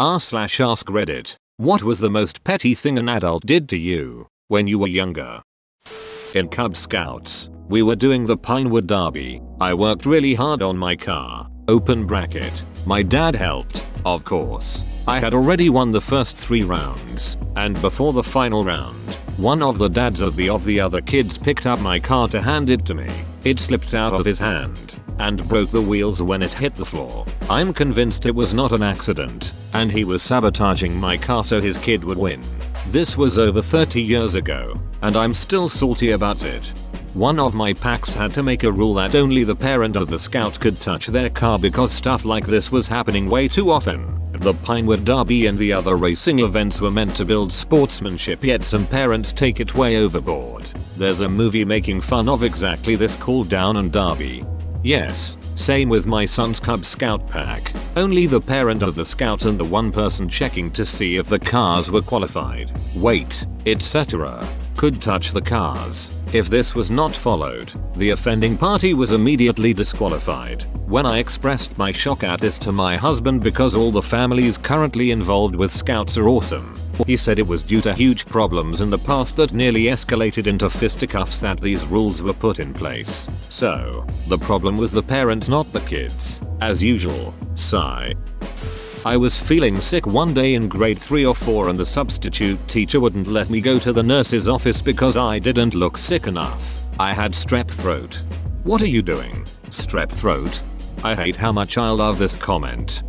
r/ask Reddit. What was the most petty thing an adult did to you when you were younger? In Cub Scouts, we were doing the Pinewood Derby. I worked really hard on my car. Open bracket. My dad helped, of course. I had already won the first 3 rounds, and before the final round, one of the dads of the other kids picked up my car to hand it to me. It slipped out of his hand and broke the wheels when it hit the floor. I'm convinced it was not an accident, and he was sabotaging my car so his kid would win. This was over 30 years ago, and I'm still salty about it. One of my packs had to make a rule that only the parent of the scout could touch their car because stuff like this was happening way too often. The Pinewood Derby and the other racing events were meant to build sportsmanship, yet some parents take it way overboard. There's a movie making fun of exactly this called Down and Derby. Yes, same with my son's Cub Scout pack. Only the parent of the scout and the one person checking to see if the cars were qualified, weight, etc. could touch the cars. If this was not followed, the offending party was immediately disqualified. When I expressed my shock at this to my husband because all the families currently involved with scouts are awesome, he said it was due to huge problems in the past that nearly escalated into fisticuffs that these rules were put in place. So, the problem was the parents, not the kids. As usual, sigh. I was feeling sick one day in grade 3 or 4 and the substitute teacher wouldn't let me go to the nurse's office because I didn't look sick enough. I had strep throat. What are you doing? Strep throat? I hate how much I love this comment.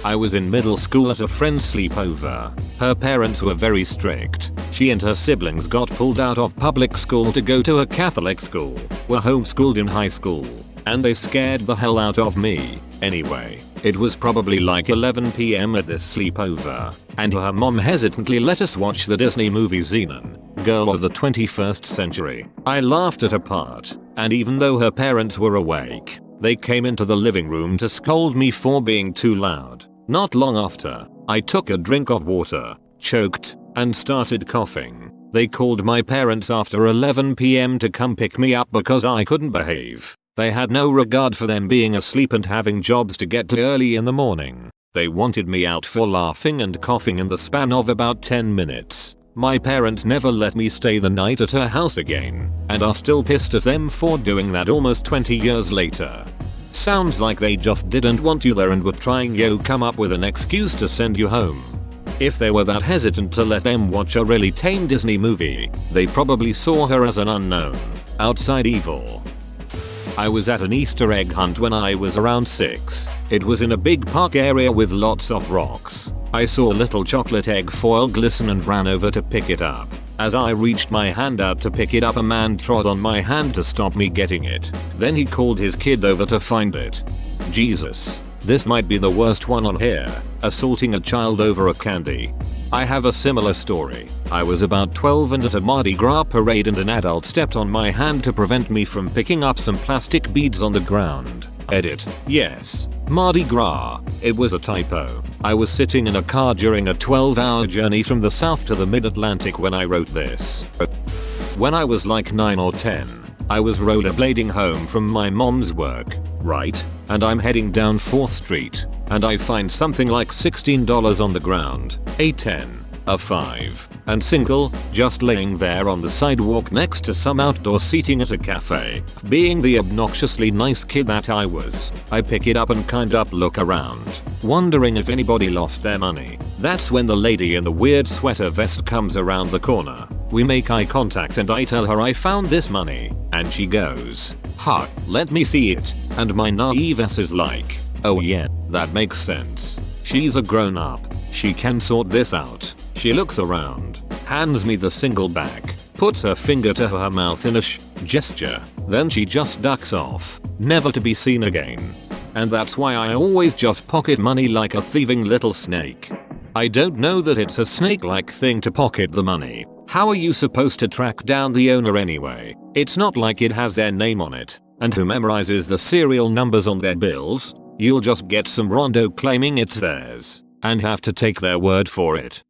I was in middle school at a friend's sleepover. Her parents were very strict. She and her siblings got pulled out of public school to go to a Catholic school, were homeschooled in high school, and they scared the hell out of me. Anyway, it was probably like 11 PM at this sleepover, and her mom hesitantly let us watch the Disney movie Zenon, Girl of the 21st Century. I laughed at her part, and even though her parents were awake, they came into the living room to scold me for being too loud. Not long after, I took a drink of water, choked, and started coughing. They called my parents after 11 PM to come pick me up because I couldn't behave. They had no regard for them being asleep and having jobs to get to early in the morning. They wanted me out for laughing and coughing in the span of about 10 minutes. My parents never let me stay the night at her house again, and are still pissed at them for doing that almost 20 years later. Sounds like they just didn't want you there and were trying to come up with an excuse to send you home. If they were that hesitant to let them watch a really tame Disney movie, they probably saw her as an unknown, outside evil. I was at an Easter egg hunt when I was around 6. It was in a big park area with lots of rocks. I saw a little chocolate egg foil glisten and ran over to pick it up. As I reached my hand out to pick it up, a man trod on my hand to stop me getting it. Then he called his kid over to find it. Jesus. This might be the worst one on here, assaulting a child over a candy. I have a similar story. I was about 12 and at a Mardi Gras parade and an adult stepped on my hand to prevent me from picking up some plastic beads on the ground. Edit. Yes. Mardi Gras. It was a typo. I was sitting in a car during a 12-hour journey from the south to the mid-Atlantic when I wrote this. When I was like 9 or 10, I was rollerblading home from my mom's work, right? And I'm heading down 4th Street, and I find something like $16 on the ground, a 10, a 5, and single, just laying there on the sidewalk next to some outdoor seating at a cafe. Being the obnoxiously nice kid that I was, I pick it up and kind of look around, wondering if anybody lost their money. That's when the lady in the weird sweater vest comes around the corner. We make eye contact and I tell her I found this money, and she goes, "Ha, let me see it," and my naive ass is like, "Oh yeah, that makes sense. She's a grown up. She can sort this out." She looks around, hands me the single back, puts her finger to her mouth in a gesture, then she just ducks off, never to be seen again. And that's why I always just pocket money like a thieving little snake. I don't know that it's a snake-like thing to pocket the money. How are you supposed to track down the owner anyway? It's not like it has their name on it, and who memorizes the serial numbers on their bills? You'll just get some rondo claiming it's theirs, and have to take their word for it.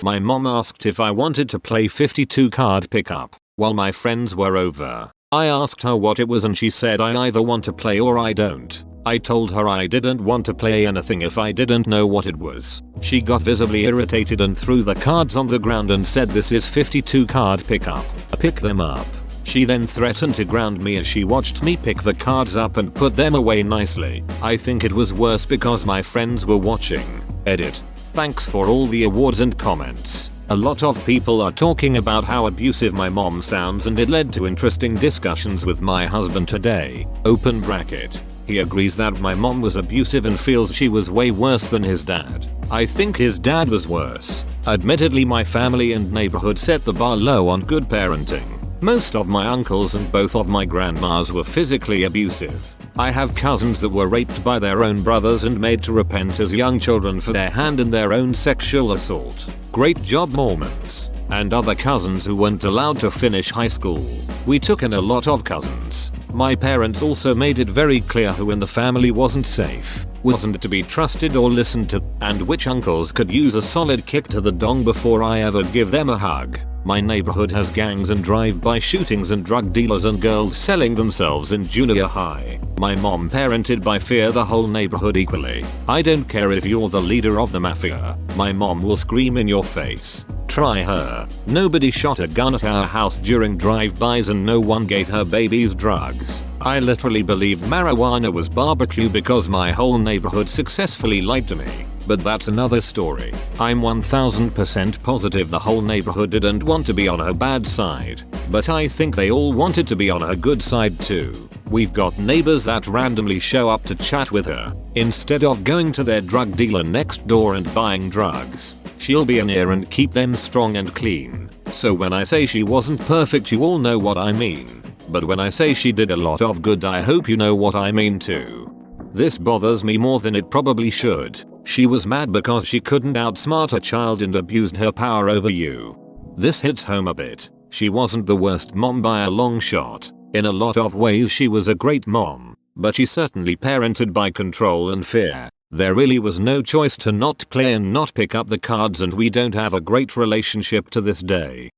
My mom asked if I wanted to play 52 card pickup while my friends were over. I asked her what it was and she said I either want to play or I don't. I told her I didn't want to play anything if I didn't know what it was. She got visibly irritated and threw the cards on the ground and said this is 52 card pickup. Pick them up. She then threatened to ground me as she watched me pick the cards up and put them away nicely. I think it was worse because my friends were watching. Edit. Thanks for all the awards and comments. A lot of people are talking about how abusive my mom sounds and it led to interesting discussions with my husband today. Open bracket. He agrees that my mom was abusive and feels she was way worse than his dad. I think his dad was worse. Admittedly, my family and neighborhood set the bar low on good parenting. Most of my uncles and both of my grandmas were physically abusive. I have cousins that were raped by their own brothers and made to repent as young children for their hand in their own sexual assault. Great job, Mormons. And other cousins who weren't allowed to finish high school. We took in a lot of cousins. My parents also made it very clear who in the family wasn't safe, wasn't to be trusted or listened to, and which uncles could use a solid kick to the dong before I ever give them a hug. My neighborhood has gangs and drive-by shootings and drug dealers and girls selling themselves in junior high. My mom parented by fear the whole neighborhood equally. I don't care if you're the leader of the mafia. My mom will scream in your face. Try her. Nobody shot a gun at our house during drive-bys and no one gave her babies drugs. I literally believed marijuana was barbecue because my whole neighborhood successfully lied to me. But that's another story. I'm 1000% positive the whole neighborhood didn't want to be on her bad side. But I think they all wanted to be on her good side too. We've got neighbors that randomly show up to chat with her, instead of going to their drug dealer next door and buying drugs. She'll be near and keep them strong and clean. So when I say she wasn't perfect, you all know what I mean. But when I say she did a lot of good, I hope you know what I mean too. This bothers me more than it probably should. She was mad because she couldn't outsmart a child and abused her power over you. This hits home a bit. She wasn't the worst mom by a long shot. In a lot of ways she was a great mom, but she certainly parented by control and fear. There really was no choice to not play and not pick up the cards, and we don't have a great relationship to this day.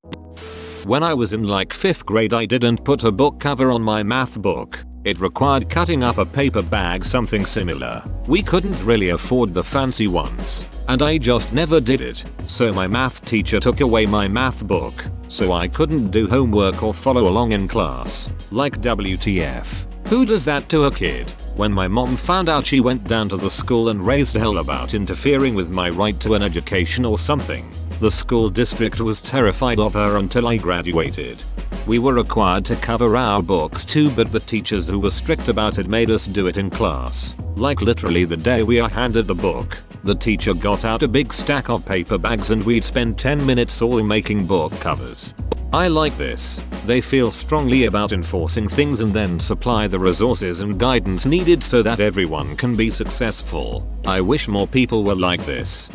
When I was in like 5th grade, I didn't put a book cover on my math book. It required cutting up a paper bag, something similar. We couldn't really afford the fancy ones, and I just never did it. So my math teacher took away my math book, so I couldn't do homework or follow along in class. Like WTF. Who does that to a kid? When my mom found out, she went down to the school and raised hell about interfering with my right to an education or something. The school district was terrified of her until I graduated. We were required to cover our books too, but the teachers who were strict about it made us do it in class. Like literally the day we are handed the book, the teacher got out a big stack of paper bags and we'd spend 10 minutes all making book covers. I like this. They feel strongly about enforcing things and then supply the resources and guidance needed so that everyone can be successful. I wish more people were like this.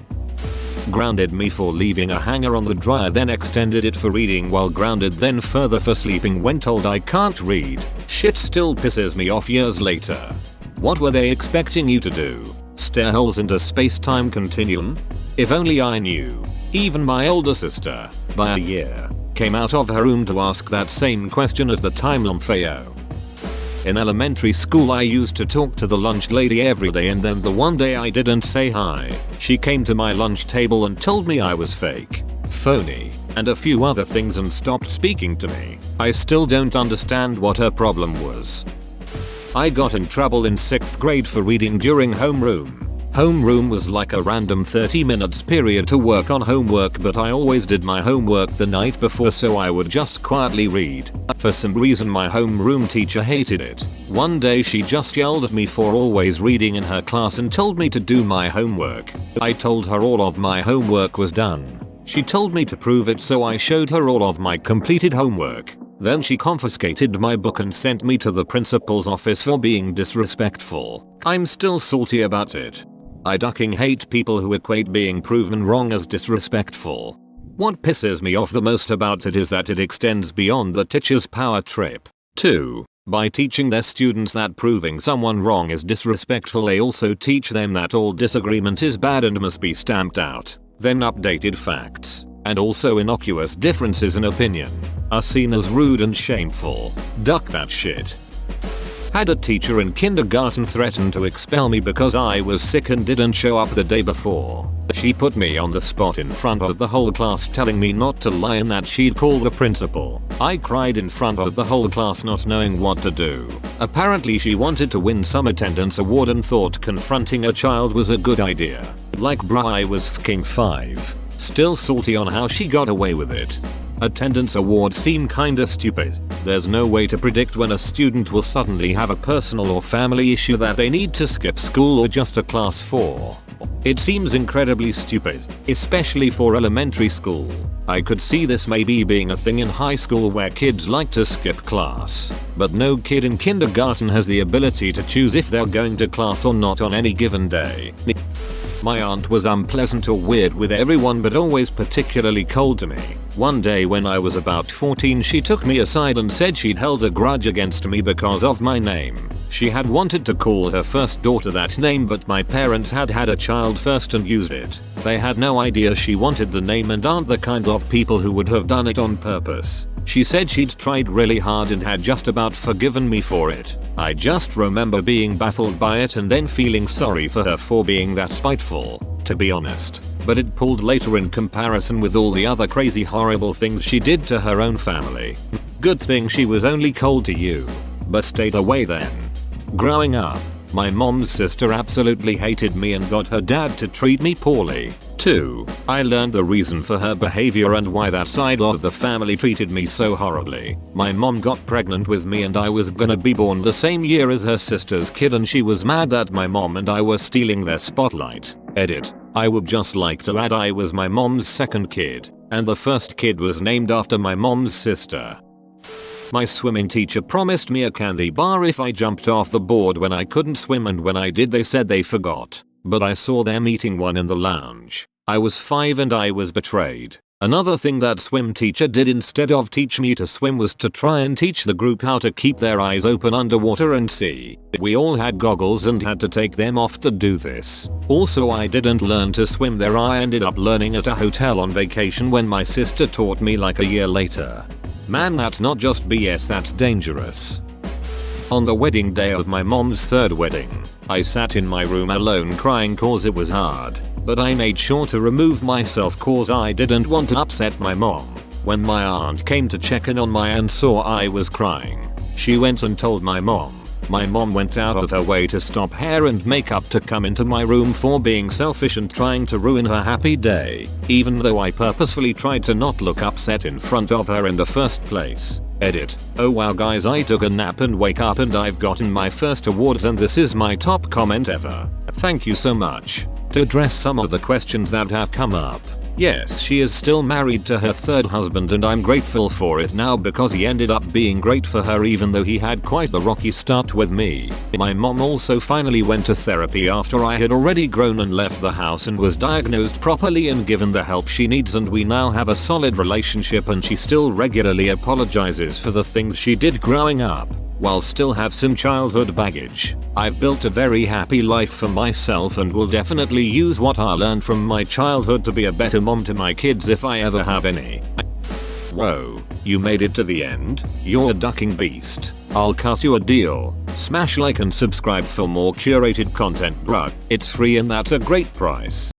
Grounded me for leaving a hanger on the dryer, then extended it for reading while grounded, then further for sleeping when told I can't read. Shit still pisses me off years later. What were they expecting you to do? Stare holes into space-time continuum? If only I knew. Even my older sister, by a year, came out of her room to ask that same question at the time. Lumpheo. In elementary school, I used to talk to the lunch lady every day, and then the one day I didn't say hi. She came to my lunch table and told me I was fake, phony, and a few other things and stopped speaking to me. I still don't understand what her problem was. I got in trouble in 6th grade for reading during homeroom. Homeroom was like a random 30 minutes period to work on homework, but I always did my homework the night before, so I would just quietly read. For some reason my homeroom teacher hated it. One day she just yelled at me for always reading in her class and told me to do my homework. I told her all of my homework was done. She told me to prove it, so I showed her all of my completed homework. Then she confiscated my book and sent me to the principal's office for being disrespectful. I'm still salty about it. I fucking hate people who equate being proven wrong as disrespectful. What pisses me off the most about it is that it extends beyond the teacher's power trip. 2. By teaching their students that proving someone wrong is disrespectful, they also teach them that all disagreement is bad and must be stamped out. Then updated facts, and also innocuous differences in opinion. are seen as rude and shameful. Duck that shit. Had a teacher in kindergarten threaten to expel me because I was sick and didn't show up the day before. She put me on the spot in front of the whole class telling me not to lie and that she'd call the principal. I cried in front of the whole class not knowing what to do. Apparently she wanted to win some attendance award and thought confronting a child was a good idea. Like bruh, I was fucking 5. Still salty on how she got away with it. Attendance awards seem kinda stupid. There's no way to predict when a student will suddenly have a personal or family issue that they need to skip school or just a class for. It seems incredibly stupid, especially for elementary school. I could see this maybe being a thing in high school where kids like to skip class, but no kid in kindergarten has the ability to choose if they're going to class or not on any given day. My aunt was unpleasant or weird with everyone but always particularly cold to me. One day when I was about 14 she took me aside and said she'd held a grudge against me because of my name. She had wanted to call her first daughter that name but my parents had had a child first and used it. They had no idea she wanted the name and aren't the kind of people who would have done it on purpose. She said she'd tried really hard and had just about forgiven me for it. I just remember being baffled by it and then feeling sorry for her for being that spiteful, to be honest. But it pulled later in comparison with all the other crazy horrible things she did to her own family. Good thing she was only cold to you, but stayed away then. Growing up, my mom's sister absolutely hated me and got her dad to treat me poorly. 2. I learned the reason for her behavior and why that side of the family treated me so horribly. My mom got pregnant with me and I was gonna be born the same year as her sister's kid and she was mad that my mom and I were stealing their spotlight. Edit. I would just like to add I was my mom's second kid, and the first kid was named after my mom's sister. My swimming teacher promised me a candy bar if I jumped off the board when I couldn't swim and when I did they said they forgot. But I saw them eating one in the lounge. I was 5 and I was betrayed. Another thing that swim teacher did instead of teach me to swim was to try and teach the group how to keep their eyes open underwater and see. We all had goggles and had to take them off to do this. Also I didn't learn to swim there. I ended up learning at a hotel on vacation when my sister taught me like a year later. Man, that's not just BS, that's dangerous. On the wedding day of my mom's 3rd wedding, I sat in my room alone crying cause it was hard, but I made sure to remove myself cause I didn't want to upset my mom. When my aunt came to check in on my and saw I was crying, she went and told my mom. My mom went out of her way to stop hair and makeup to come into my room for being selfish and trying to ruin her happy day, even though I purposefully tried to not look upset in front of her in the first place. Edit. Oh wow guys, I took a nap and wake up and I've gotten my first awards and this is my top comment ever. Thank you so much. To address some of the questions that have come up. Yes, she is still married to her 3rd husband and I'm grateful for it now because he ended up being great for her even though he had quite the rocky start with me. My mom also finally went to therapy after I had already grown and left the house and was diagnosed properly and given the help she needs, and we now have a solid relationship and she still regularly apologizes for the things she did growing up, while still have some childhood baggage. I've built a very happy life for myself and will definitely use what I learned from my childhood to be a better mom to my kids if I ever have any. Whoa, you made it to the end? You're a ducking beast. I'll cut you a deal. Smash like and subscribe for more curated content, bruh. It's free and that's a great price.